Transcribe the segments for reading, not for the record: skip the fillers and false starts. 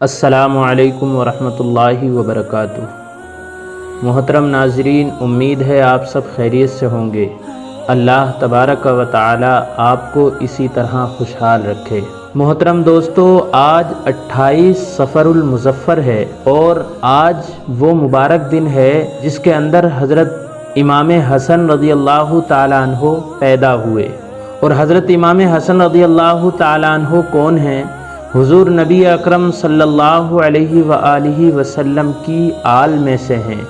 السلام علیکم ورحمۃ اللہ وبرکاتہ۔ محترم ناظرین، امید ہے آپ سب خیریت سے ہوں گے۔ اللہ تبارک و تعالی آپ کو اسی طرح خوشحال رکھے۔ محترم دوستو، آج 28 صفر المظفر ہے اور آج وہ مبارک دن ہے جس کے اندر حضرت امام حسن رضی اللہ تعالیٰ عنہ پیدا ہوئے۔ اور حضرت امام حسن رضی اللہ تعالیٰ عنہ کون ہیں؟ حضور نبی اکرم صلی اللہ علیہ وآلہ وسلم کی آل میں سے ہیں،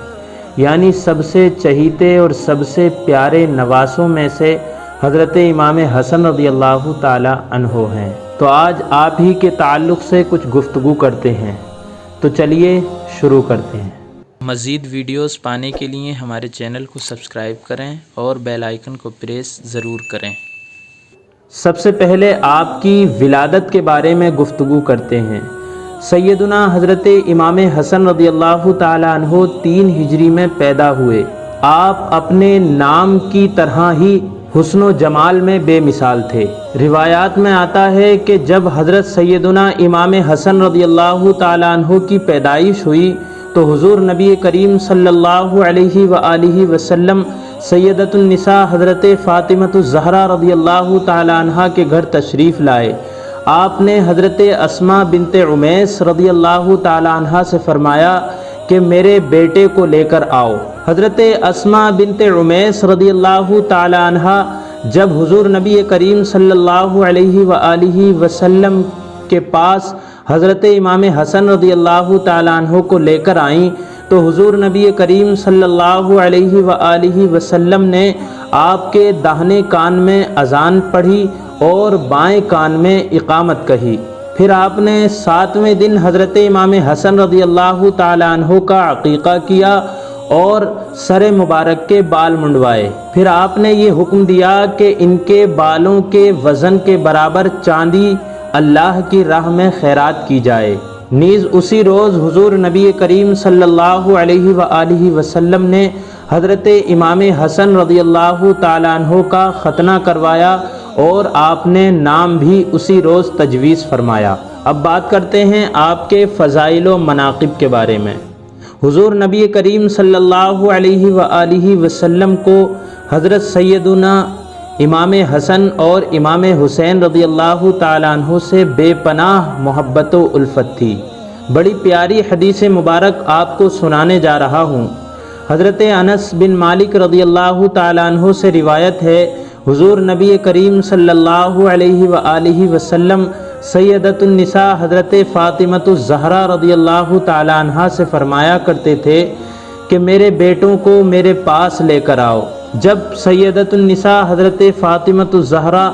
یعنی سب سے چہیتے اور سب سے پیارے نواسوں میں سے حضرت امام حسن رضی اللہ تعالی عنہ ہیں۔ تو آج آپ ہی کے تعلق سے کچھ گفتگو کرتے ہیں، تو چلیے شروع کرتے ہیں۔ مزید ویڈیوز پانے کے لیے ہمارے چینل کو سبسکرائب کریں اور بیل آئیکن کو پریس ضرور کریں۔ سب سے پہلے آپ کی ولادت کے بارے میں گفتگو کرتے ہیں۔ سیدنا حضرت امام حسن رضی اللہ تعالی عنہ 3 ہجری میں پیدا ہوئے۔ آپ اپنے نام کی طرح ہی حسن و جمال میں بے مثال تھے۔ روایات میں آتا ہے کہ جب حضرت سیدنا امام حسن رضی اللہ تعالی عنہ کی پیدائش ہوئی تو حضور نبی کریم صلی اللہ علیہ وآلہ وسلم سیدۃ النساء حضرت فاطمہ الزہرا رضی اللہ تعالی عنہ کے گھر تشریف لائے۔ آپ نے حضرت اسماء بنت عمیس رضی اللہ تعالی عنہ سے فرمایا کہ میرے بیٹے کو لے کر آؤ۔ حضرت اسماء بنت عمیس رضی اللہ تعالی عنہ جب حضور نبی کریم صلی اللہ علیہ وآلہ وسلم کے پاس حضرت امام حسن رضی اللہ تعالی عنہ کو لے کر آئیں تو حضور نبی کریم صلی اللہ علیہ وآلہ وسلم نے آپ کے داہنے کان میں اذان پڑھی اور بائیں کان میں اقامت کہی۔ پھر آپ نے 7ویں دن حضرت امام حسن رضی اللہ تعالی عنہ کا عقیقہ کیا اور سر مبارک کے بال منڈوائے۔ پھر آپ نے یہ حکم دیا کہ ان کے بالوں کے وزن کے برابر چاندی اللہ کی راہ میں خیرات کی جائے۔ نیز اسی روز حضور نبی کریم صلی اللہ علیہ وآلہ وسلم نے حضرت امام حسن رضی اللہ تعالی عنہ کا ختنہ کروایا اور آپ نے نام بھی اسی روز تجویز فرمایا۔ اب بات کرتے ہیں آپ کے فضائل و مناقب کے بارے میں۔ حضور نبی کریم صلی اللہ علیہ وآلہ وسلم کو حضرت سیدنا امام حسن اور امام حسین رضی اللہ تعالی عنہ سے بے پناہ محبت و الفت تھی۔ بڑی پیاری حدیث مبارک آپ کو سنانے جا رہا ہوں۔ حضرت انس بن مالک رضی اللہ تعالی عنہ سے روایت ہے، حضور نبی کریم صلی اللہ علیہ وآلہ وسلم سیدۃ النساء حضرت فاطمہ الزہرا رضی اللہ تعالی عنہ سے فرمایا کرتے تھے کہ میرے بیٹوں کو میرے پاس لے کر آؤ۔ جب سیدۃ النساء حضرت فاطمہ الزہرا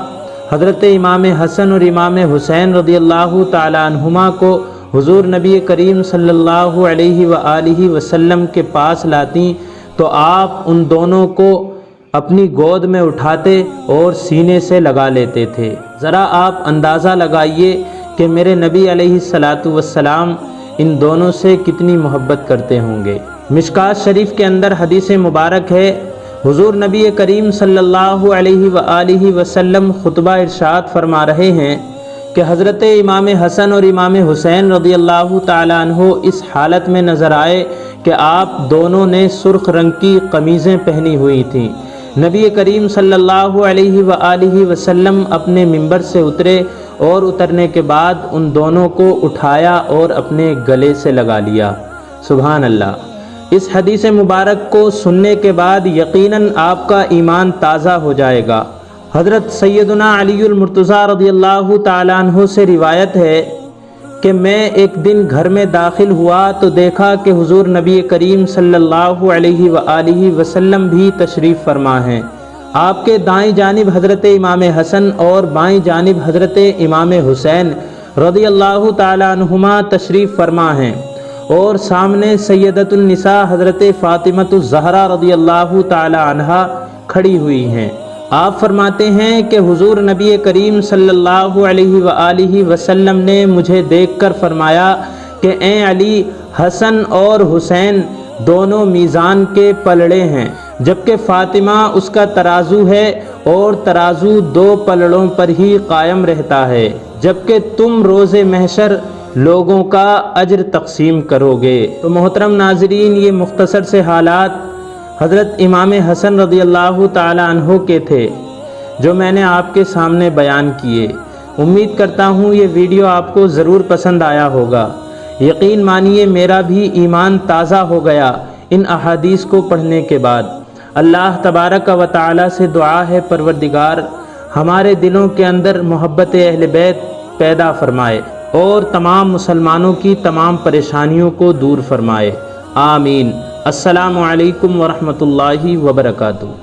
حضرت امام حسن اور امام حسین رضی اللہ تعالی عنہما کو حضور نبی کریم صلی اللہ علیہ وآلہ وسلم کے پاس لاتی تو آپ ان دونوں کو اپنی گود میں اٹھاتے اور سینے سے لگا لیتے تھے۔ ذرا آپ اندازہ لگائیے کہ میرے نبی علیہ الصلاۃ والسلام ان دونوں سے کتنی محبت کرتے ہوں گے۔ مشکات شریف کے اندر حدیث مبارک ہے، حضور نبی کریم صلی اللہ علیہ وآلہ وسلم خطبہ ارشاد فرما رہے ہیں کہ حضرت امام حسن اور امام حسین رضی اللہ تعالی عنہ اس حالت میں نظر آئے کہ آپ دونوں نے سرخ رنگ کی قمیضیں پہنی ہوئی تھیں۔ نبی کریم صلی اللہ علیہ وآلہ وسلم اپنے منبر سے اترے اور اترنے کے بعد ان دونوں کو اٹھایا اور اپنے گلے سے لگا لیا۔ سبحان اللہ۔ اس حدیث مبارک کو سننے کے بعد یقیناً آپ کا ایمان تازہ ہو جائے گا۔ حضرت سیدنا علی المرتضیٰ رضی اللہ تعالی عنہ سے روایت ہے کہ میں ایک دن گھر میں داخل ہوا تو دیکھا کہ حضور نبی کریم صلی اللہ علیہ وآلہ وسلم بھی تشریف فرما ہیں۔ آپ کے دائیں جانب حضرت امام حسن اور بائیں جانب حضرت امام حسین رضی اللہ تعالی عنہما تشریف فرما ہیں اور سامنے سیدۃ النساء حضرت فاطمہ الزہرا رضی اللہ تعالی عنہا کھڑی ہوئی ہیں۔ آپ فرماتے ہیں کہ حضور نبی کریم صلی اللہ علیہ وآلہ وسلم نے مجھے دیکھ کر فرمایا کہ اے علی، حسن اور حسین دونوں میزان کے پلڑے ہیں، جبکہ فاطمہ اس کا ترازو ہے اور ترازو 2 پلڑوں پر ہی قائم رہتا ہے، جبکہ تم روز محشر لوگوں کا اجر تقسیم کرو گے۔ تو محترم ناظرین، یہ مختصر سے حالات حضرت امام حسن رضی اللہ تعالی عنہ کے تھے جو میں نے آپ کے سامنے بیان کیے۔ امید کرتا ہوں یہ ویڈیو آپ کو ضرور پسند آیا ہوگا۔ یقین مانیے میرا بھی ایمان تازہ ہو گیا ان احادیث کو پڑھنے کے بعد۔ اللہ تبارک و تعالی سے دعا ہے پروردگار ہمارے دلوں کے اندر محبت اہل بیت پیدا فرمائے اور تمام مسلمانوں کی تمام پریشانیوں کو دور فرمائے، آمین۔ السلام علیکم ورحمۃ اللہ وبرکاتہ۔